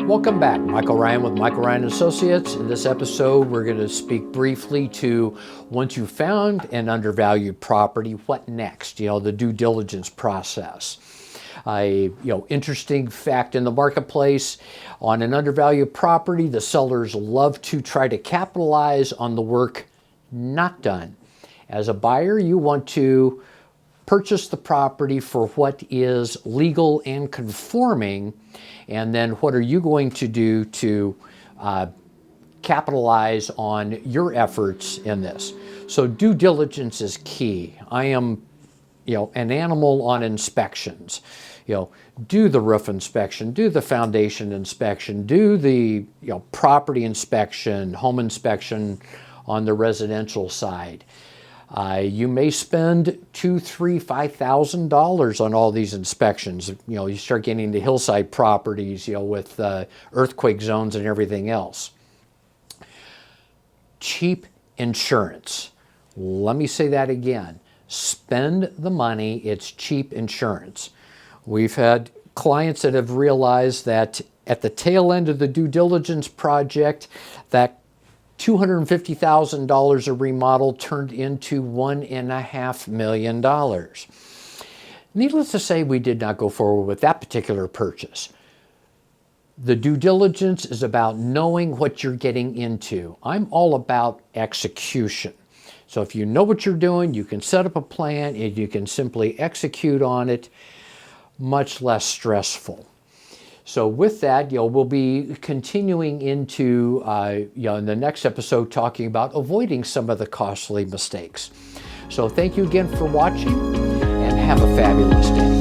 Welcome back. Michael Ryan with Michael Ryan Associates. In this episode, we're going to speak briefly to once you've found an undervalued property, what next? The due diligence process. Interesting fact in the marketplace, on an undervalued property, the sellers love to try to capitalize on the work not done. As a buyer, you want to purchase the property for what is legal and conforming, and then what are you going to do to capitalize on your efforts in this? So due diligence is key. I am an animal on inspections. Do the roof inspection, do the foundation inspection, do the property inspection, home inspection on the residential side. You may spend $2,000, $3,000, $5,000 on all these inspections. You start getting the hillside properties, with earthquake zones and everything else. Cheap insurance. Let me say that again. Spend the money, it's cheap insurance. We've had clients that have realized that at the tail end of the due diligence project, that $250,000 of remodel turned into $1.5 million. Needless to say, we did not go forward with that particular purchase. The due diligence is about knowing what you're getting into. I'm all about execution. So if you know what you're doing, you can set up a plan and you can simply execute on it, much less stressful. So with that, we'll be continuing into, in the next episode, talking about avoiding some of the costly mistakes. So thank you again for watching, and have a fabulous day.